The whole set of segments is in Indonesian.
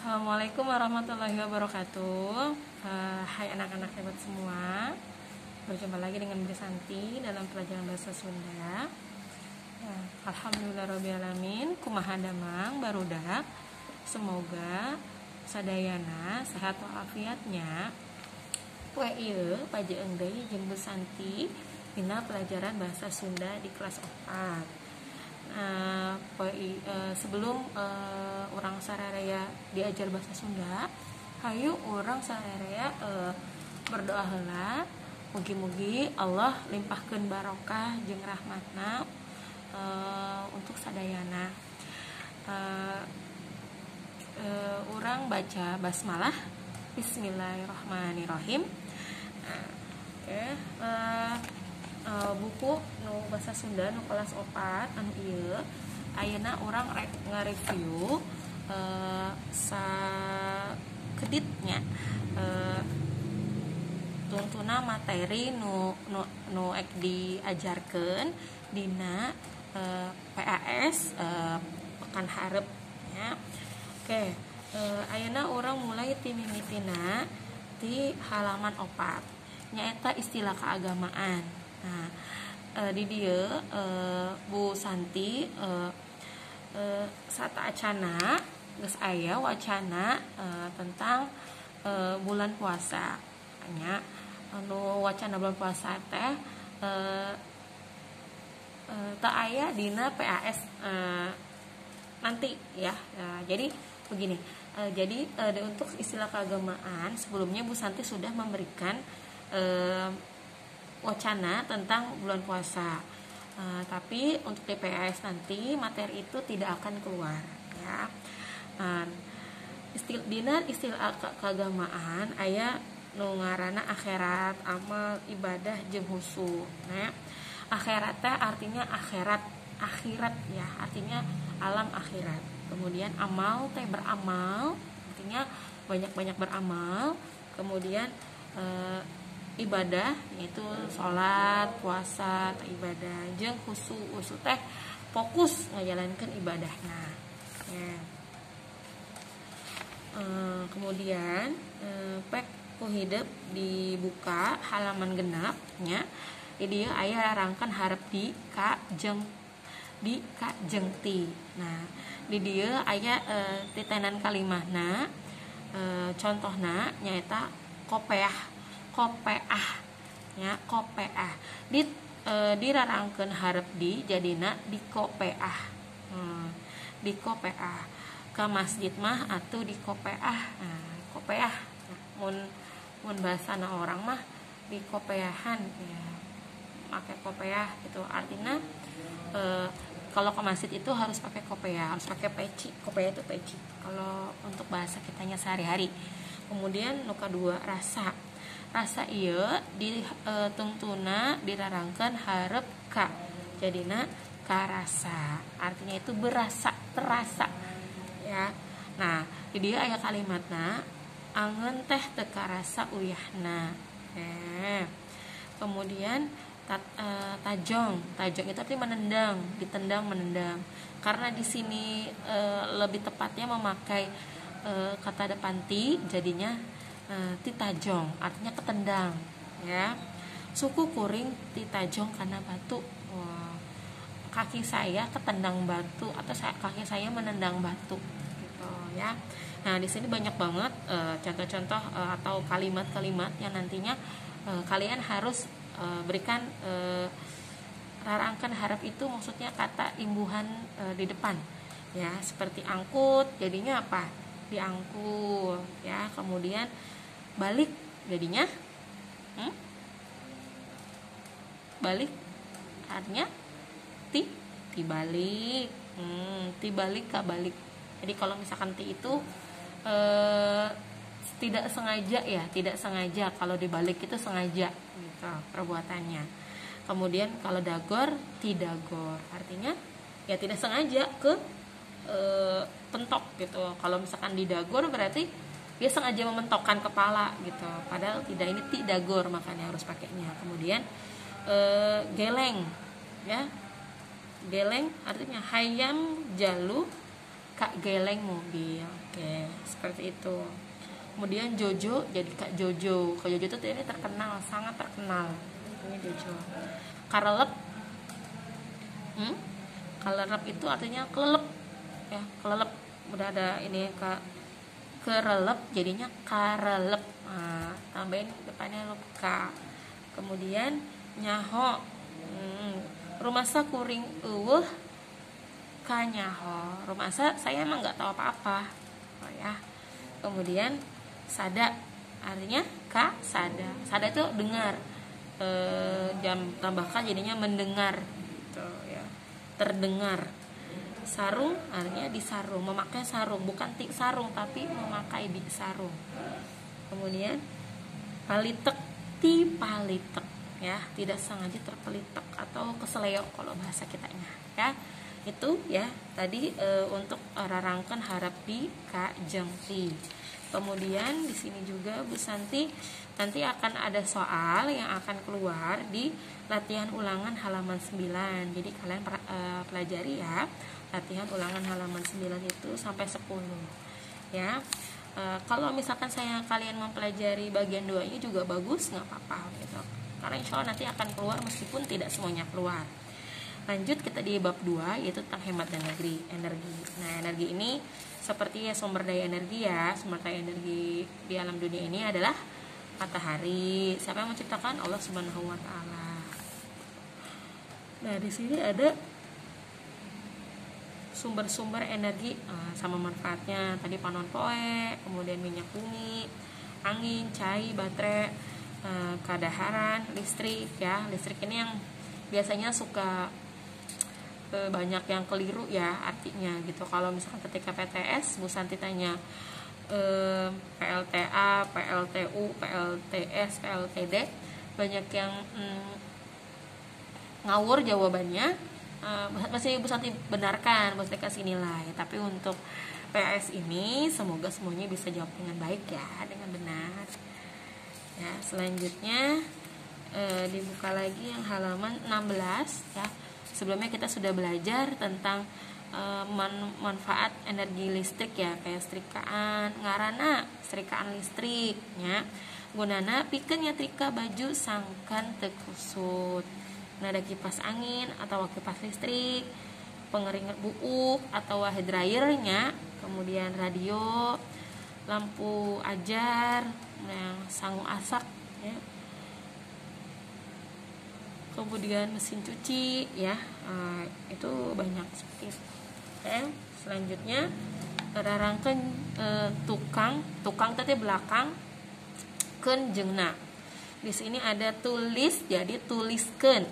Assalamualaikum warahmatullahi wabarakatuh. Hai anak-anak hebat semua. Berjumpa lagi dengan Bu Santi dalam pelajaran bahasa Sunda. Alhamdulillahirobbilalamin. Kumaha damang barudak. Semoga sadayana sehat walafiatnya. Poe ieu pajeung deui jeung Bu Santi dina pelajaran bahasa Sunda di kelas 4. Sebelum orang sararea diajar bahasa Sunda, hayu orang sararea berdoa heula mugi-mugi Allah limpahkeun barokah jeung rahmatna untuk sadayana. Urang baca basmalah. Bismillahirrahmanirrahim. Buku nu bahasa Sunda nu kelas 4 anu ieu ayeuna urang rek nge-review sakeditnya tuntuna materi nu ek diajarkeun dina PAS pekan hareup nya. Ayeuna urang mulai ti mimitina ti halaman 4 nyaeta istilah keagamaan. Nah, di dieu Bu Santi sata acana geus aya wacana tentang bulan puasa. Nya anu wacana bulan puasa teh teu aya dina PAS nanti ya. Jadi begini. Untuk istilah keagamaan sebelumnya Bu Santi sudah memberikan wacana tentang bulan puasa, tapi untuk DPS nanti materi itu tidak akan keluar ya. Istilah keagamaan aya nu ngaranna akhirat, amal, ibadah jeung husu. Nah, akhirat teh artinya akhirat ya, artinya alam akhirat. Kemudian amal teh beramal, artinya banyak-banyak beramal. Kemudian ibadah yaitu sholat, puasa, ibadah jeung husu teh fokus ngajalankeun ibadahna ya. Kemudian pek ku hidup dibuka halaman genap nya. Di dieu aya rangkan hareup di ka jeung ti. Nah, di dieu aya titenan kalimahna, contohna nyaeta kopeah ya, kopeah dirarangkeun hareup di jadina dikopeah. Dikopeah ka masjid mah atuh dikopeah. Kopeah mun bahasana orang mah dikopeahan ya, make kopeah gitu artinya kalau ke masjid itu harus pakai kopeah, harus pakai peci. Kopeah itu peci kalau untuk bahasa kitanya sehari-hari. Kemudian nu kadua rasa ieu tungtuna dirarangkeun hareup ka jadina karasa, artinya itu berasa, terasa ya. Nah, di dieu aya kalimatna angeun teh teu karasa uyahna. Kemudian tajong itu artinya menendang, menendang. Karena di sini lebih tepatnya memakai kata depan ti, jadinya ti tajong artinya ketendang ya. Suku kuring ti tajong karena batu. Kaki saya ketendang batu atau kaki saya menendang batu gitu ya. Nah, di sini banyak banget contoh-contoh atau kalimat-kalimat yang nantinya kalian harus berikan rarangkan harap itu maksudnya kata imbuhan di depan ya, seperti angkut jadinya apa? Diangkul ya. Kemudian balik jadinya balik artinya tibalik. Tibalik ka balik. Jadi kalau misalkan ti itu tidak sengaja, kalau dibalik itu sengaja gitu perbuatannya. Kemudian kalau dagor tidagor, artinya ya tidak sengaja ke pentok gitu. Kalau misalkan didagor berarti dia sengaja mementokkan kepala gitu, padahal tidak, ini tidagor, makanya harus pakainya. Kemudian geleng ya, geleng artinya hayam jalu kak geleng mobil. Oke, seperti itu. Kemudian Jojo jadi Kak Jojo. Kak Jojo itu ini terkenal, sangat terkenal. Ini Jojo. Karelep, karelep itu artinya kelelep, ya kelelep. Udah ada ini kerelep, jadinya karelep. Nah, tambahin depannya huruf K. Kemudian nyaho, rumasa kuring eueuh kanyaho. Rumasa saya emang nggak tahu apa-apa, oh ya. Kemudian sada, artinya ka sada. Sada itu dengar, jam tambahkan jadinya mendengar, gitu ya, terdengar. Sarung artinya disarung, memakai sarung, bukan sarung tapi memakai di sarung. Kemudian palitek, ti palitek, ya, tidak sengaja terpelitek atau keseleo kalau bahasa kitanya, ya. Itu ya tadi untuk rarangkan harap di ka jeung ti. Kemudian di sini juga Bu Santi nanti akan ada soal yang akan keluar di latihan ulangan halaman 9. Jadi kalian pelajari ya, latihan ulangan halaman 9 itu sampai 10. Ya. Kalau misalkan kalian mempelajari bagian 2 ini juga bagus, nggak apa-apa gitu. Karena insya Allah nanti akan keluar meskipun tidak semuanya keluar. Lanjut kita di bab 2 yaitu tentang hemat dan energi. Nah, energi ini seperti ya sumber daya energi ya. Sumber daya energi di alam dunia ini adalah matahari. Siapa yang menciptakan? Allah Subhanahu wa taala. Nah, di sini ada sumber-sumber energi sama manfaatnya. Tadi panon poe, kemudian minyak bumi, angin, cai, baterai, kadaharan, listrik ya. Listrik ini yang biasanya suka banyak yang keliru ya artinya gitu. Kalau misalkan ketika PTS Bu Santi tanya PLTA, PLTU, PLTS, PLTD, banyak yang ngawur jawabannya. Masih Bu Santi benarkan, Bu Santi kasih nilai. Tapi untuk PS ini semoga semuanya bisa jawab dengan baik ya, dengan benar. Ya, selanjutnya dibuka lagi yang halaman 16 ya. Sebelumnya kita sudah belajar tentang manfaat energi listrik ya, kayak setrikaan, ngarana setrikaan listrik ya. Gunana pikeun nyetrika baju sangkan teu kusut. Nah, ada kipas angin atau kipas listrik, pengering buuk atau hair dryernya, kemudian radio, lampu ajar, yang sangu asak ya. Kemudian mesin cuci ya, itu banyak seperti itu. Selanjutnya rarangkeun tukang tadi belakang keun jeungna. Di sini ada tulis, jadi tuliskeun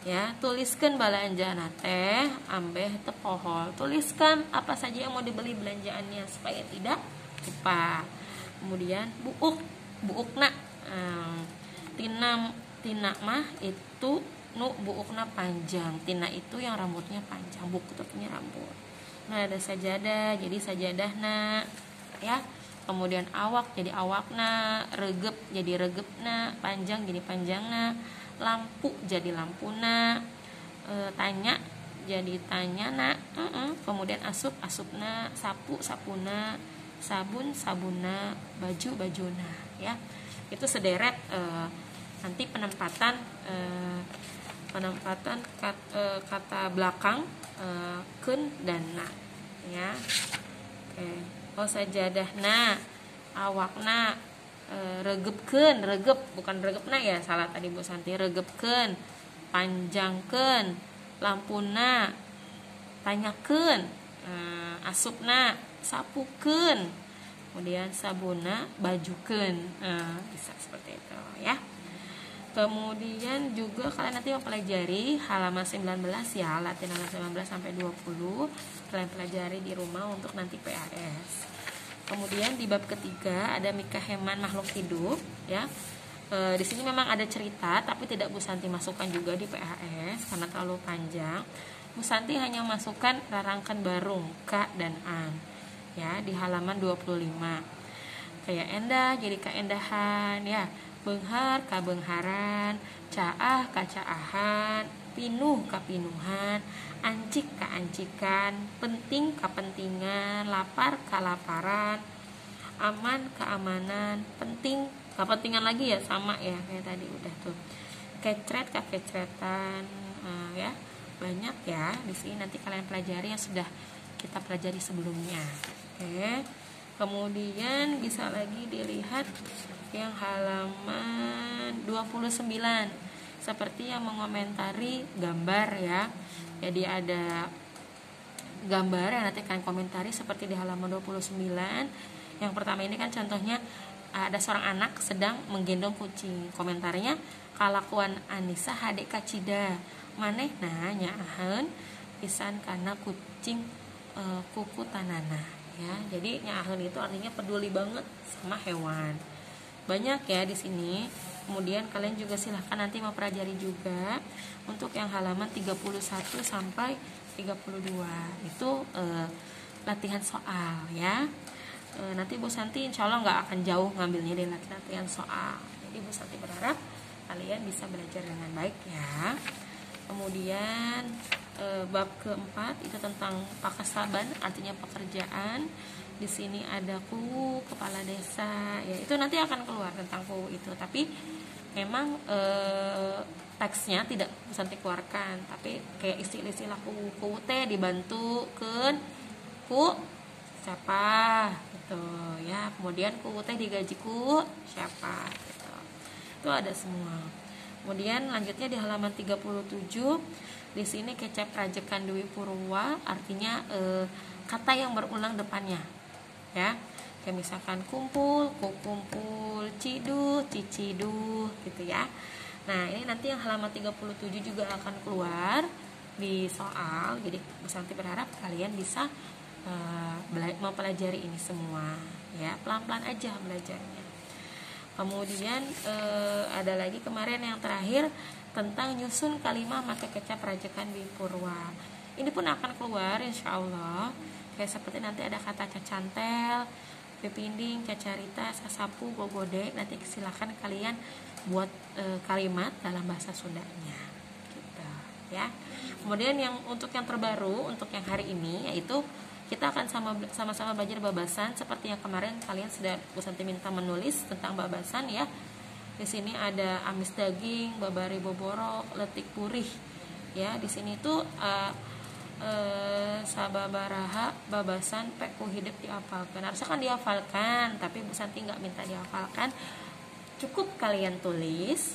ya, tuliskeun belanjana teh ambeh teu pohol. Tuliskan apa saja yang mau dibeli belanjaannya supaya tidak lupa. Kemudian buukna, tina mah itu nu buukna panjang, tina itu yang rambutnya panjang, buuk itu punya rambut. Nah, ada sajadah, jadi sajadahna ya. Kemudian awak jadi awakna, regep jadi regepna, panjang jadi panjangna, lampu jadi lampuna, tanya jadi tanyana, kemudian asupna, sapu sapuna, sabun sabuna, baju bajuna ya. Itu sederet nanti penempatan kata belakang keun dan na ya. Oke. Sajadahna, awakna, regepkeun, regep bukan regepna ya, salah tadi Bu Santi. Regepkeun, panjangkeun, lampuna, tanyakeun, asupna, sapukeun, kemudian sabuna, bajukeun. Bisa seperti itu ya. Kemudian juga kalian nanti mempelajari halaman 19 ya, latihan halaman 19 sampai 20 kalian pelajari di rumah untuk nanti PAS. Kemudian di bab ketiga ada mikaheman makhluk hidup ya. Di sini memang ada cerita tapi tidak Bu Santi masukkan juga di PAS karena terlalu panjang. Bu Santi hanya masukkan rarangkan barung K dan An ya di halaman 25. Kayak endah jadi kaendahan ya. Beunghar ka beungharan, caah ka caahan, pinuh ka pinuhan, ancik ka ancikan, penting ka pentingan, lapar ka laparan, aman, keamanan, penting, kepentingan lagi ya, sama ya kayak tadi udah tuh. Kecret, kekecretan, ya banyak ya di sini, nanti kalian pelajari yang sudah kita pelajari sebelumnya. Oke. Kemudian bisa lagi dilihat yang halaman 29, seperti yang mengomentari gambar ya. Jadi ada gambar yang nanti kalian komentari seperti di halaman 29. Yang pertama ini kan contohnya ada seorang anak sedang menggendong kucing. Komentarnya, kalakuan Anissa hadek kacida manehna nyaaheun pisan karena kucing kuku tanana ya. Jadi nyaaheun itu artinya peduli banget sama hewan. Banyak ya di sini. Kemudian kalian juga silahkan nanti mempelajari juga untuk yang halaman 31 sampai 32 itu latihan soal ya. Nanti Bu Santi insya Allah nggak akan jauh ngambilnya dari latihan soal. Jadi Bu Santi berharap kalian bisa belajar dengan baik ya. Kemudian bab keempat itu tentang pakasaban, artinya pekerjaan. Di sini ada ku kepala desa ya, itu nanti akan keluar tentang ku itu, tapi memang teksnya tidak bisa dikeluarkan, tapi kayak istilah-istilah ku teh dibantukan ku siapa gitu ya. Kemudian ku teh digaji ku siapa gitu, itu ada semua. Kemudian lanjutnya di halaman 37, di sini kecap rajekan Dwi Purwa, artinya kata yang berulang depannya ya. Kayak misalkan kumpul, kumpul, ciduh, ciciduh gitu ya. Nah, ini nanti yang halaman 37 juga akan keluar di soal. Jadi Bu Santi berharap kalian bisa mempelajari ini semua ya. Pelan-pelan aja belajarnya. Kemudian ada lagi kemarin yang terakhir tentang nyusun kalimat make kecap rajekan Dwi Purwa. Ini pun akan keluar insya Allah. Kayak seperti nanti ada kata cacantel, pipinding, cacarita, sasapu, gogode. Nanti silakan kalian buat kalimat dalam bahasa Sundanya gitu ya. Kemudian yang untuk yang terbaru untuk yang hari ini yaitu kita akan sama-sama belajar babasan seperti yang kemarin kalian sudah Bu Santi minta menulis tentang babasan ya. Di sini ada amis daging, babari boborok, letik purih. Ya, di sini tuh sababaraha babasan peku hidup dihafalkan. Harusnya kan dihafalkan, tapi Bu Santi nggak minta dihafalkan. Cukup kalian tulis.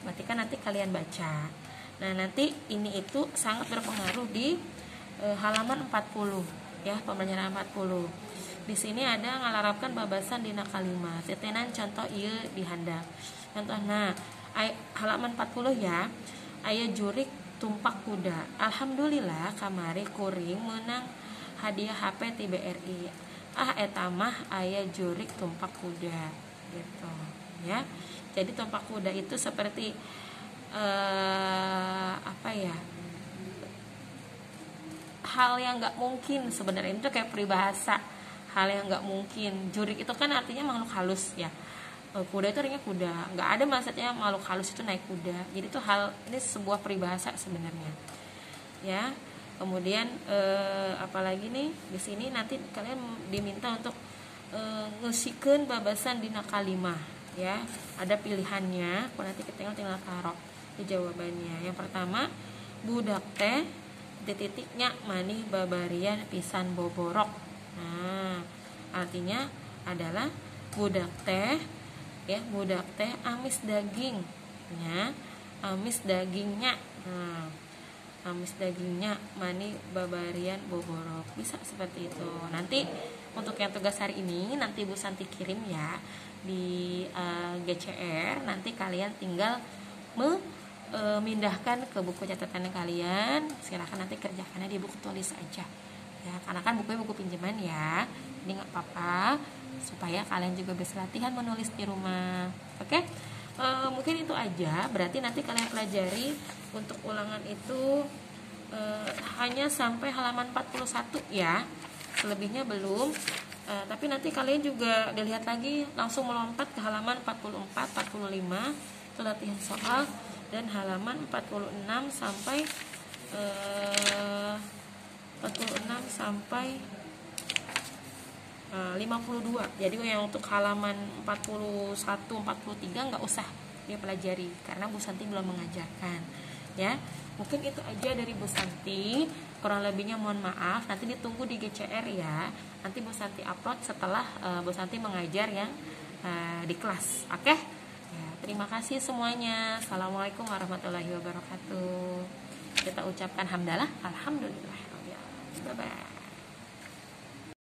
Berarti kan nanti kalian baca. Nah, nanti ini itu sangat berpengaruh di halaman 40. Ya, pembelajaran 40. Di sini ada ngalarapkan babasan dina kalimat. Tetenan contoh ieu di handap. Contohna halaman 40 ya. Aya jurik tumpak kuda. Alhamdulillah kamari kuring menang hadiah HP ti BRI. Eta mah aya jurik tumpak kuda gitu ya. Jadi tumpak kuda itu seperti apa ya? Hal yang nggak mungkin sebenarnya, itu kayak peribahasa hal yang nggak mungkin. Jurik itu kan artinya makhluk halus ya, kuda itu artinya kuda, nggak ada maksudnya makhluk halus itu naik kuda. Jadi itu hal, ini sebuah peribahasa sebenarnya ya. Kemudian apalagi nih di sini nanti kalian diminta untuk ngesikeun babasan dina kalimah ya. Ada pilihannya, nanti kita tinggal taruh di jawabannya. Yang pertama, budak teh titiknya manih babarian pisan boborok. Nah, artinya adalah budak teh ya, budak teh amis daging ya, amis dagingnya. Nah, amis dagingnya manih babarian boborok, bisa seperti itu. Nanti untuk yang tugas hari ini nanti Bu Santi kirim ya di GCR. Nanti kalian tinggal memindahkan ke buku catatan kalian. Silakan nanti kerjakannya di buku tulis aja ya, karena kan bukunya buku pinjaman ya. Jadi nggak apa-apa, supaya kalian juga bisa latihan menulis di rumah. Oke, mungkin itu aja. Berarti nanti kalian pelajari untuk ulangan itu hanya sampai halaman 41 ya, selebihnya belum. Tapi nanti kalian juga dilihat lagi, langsung melompat ke halaman 44, 45 itu latihan soal, dan halaman 46 sampai 46 sampai 52. Jadi yang untuk halaman 41 43 nggak usah dia pelajari karena Bu Santi belum mengajarkan ya. Mungkin itu aja dari Bu Santi, kurang lebihnya mohon maaf. Nanti ditunggu di GCR ya, nanti Bu Santi upload setelah Bu Santi mengajar yang di kelas. Oke ya, terima kasih semuanya. Assalamualaikum warahmatullahi wabarakatuh. Kita ucapkan hamdalah, alhamdulillah. Bye bye.